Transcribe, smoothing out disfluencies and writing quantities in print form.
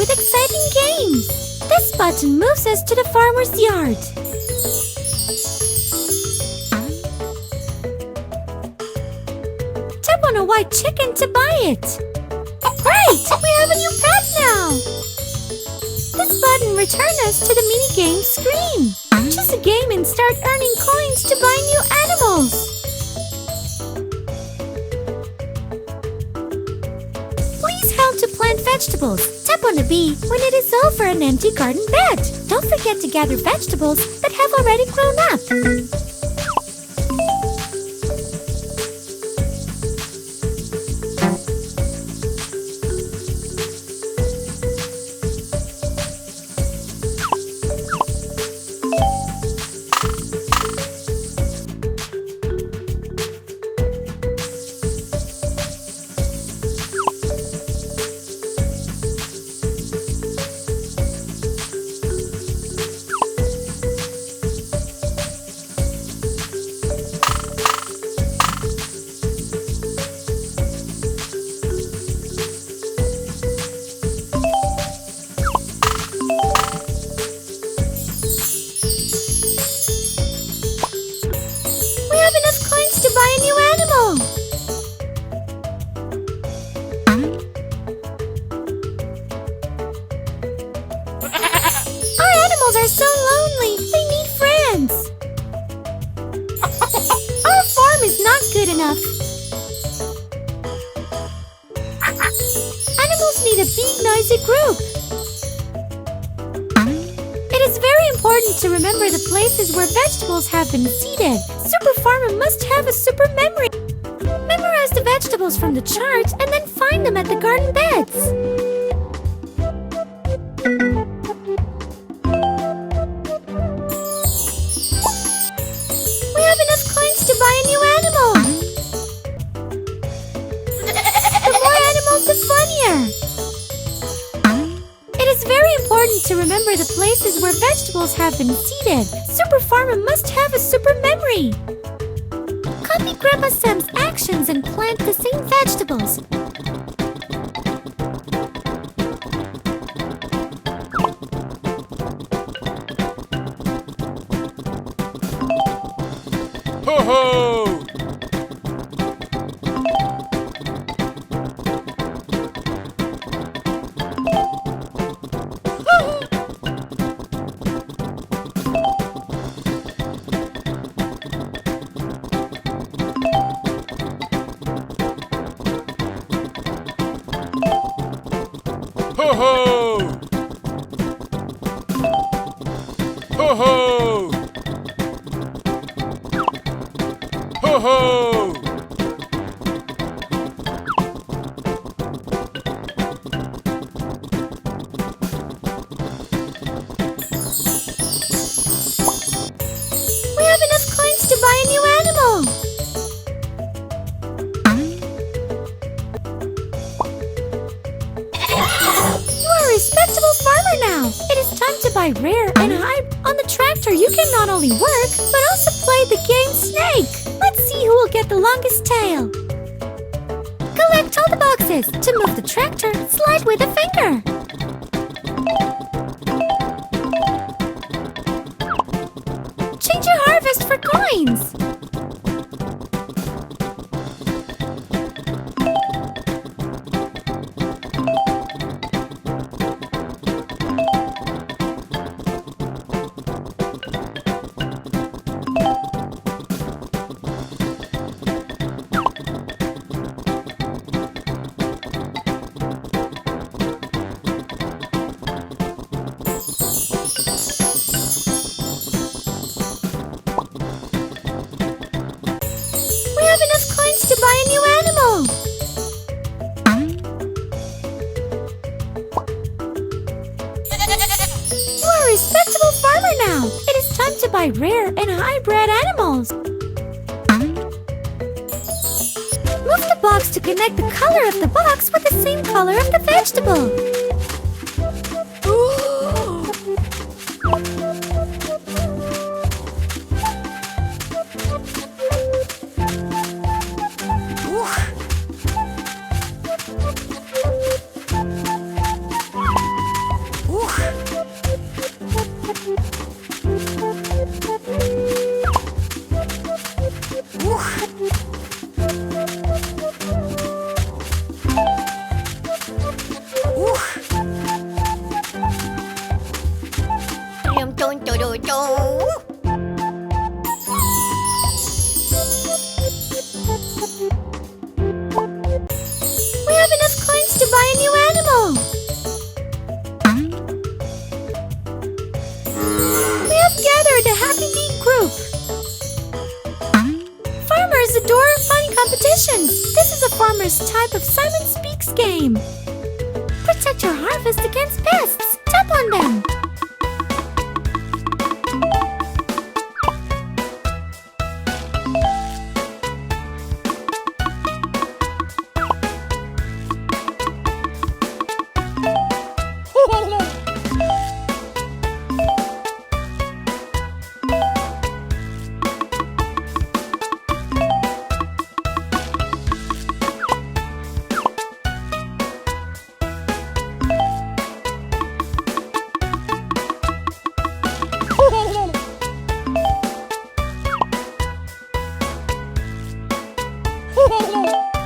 with exciting games. This button moves us to the farmer's yard. Tap on a white chicken to buy it. Great! We have a new pet now! This button returns us to the mini-game screen. Choose a game and start earning coins to buy new animals. Please help to plant vegetables. Tap on the B when it is over an empty garden bed. Don't forget to gather vegetables that have already grown up. To buy a new animal. Our animals are so lonely. They need friends. Our farm is not good enough. Animals need a big, noisy group. It is very important to remember the places where vegetables have been seeded. Super Farmer must have a super memory. Memorize the vegetables from the chart and then find them at the garden beds. We have enough coins to buy a new animal. The more animals, the funnier. It is very important to remember the places where vegetables have been seeded. Super Farmer must have a super memory. Copy Grandpa Sam's actions and plant the same vegetables. Ho ho! Ho ho! Ho ho! Ho ho! We have enough coins to buy a new animal. Respectable farmer now. It is time to buy rare and high. On the tractor, you can not only work, but also play the game Snake. Let's see who will get the longest tail. Collect all the boxes. To move the tractor, slide with a finger. Change your harvest for coins. To buy a new animal. You are a respectable farmer now. It is time to buy rare and high-bred animals. Move the box to connect the color of the box with the same color of the vegetable. farmer's type of Simon Speaks game. Protect your harvest against pests. Tap on them. Ho ho ho!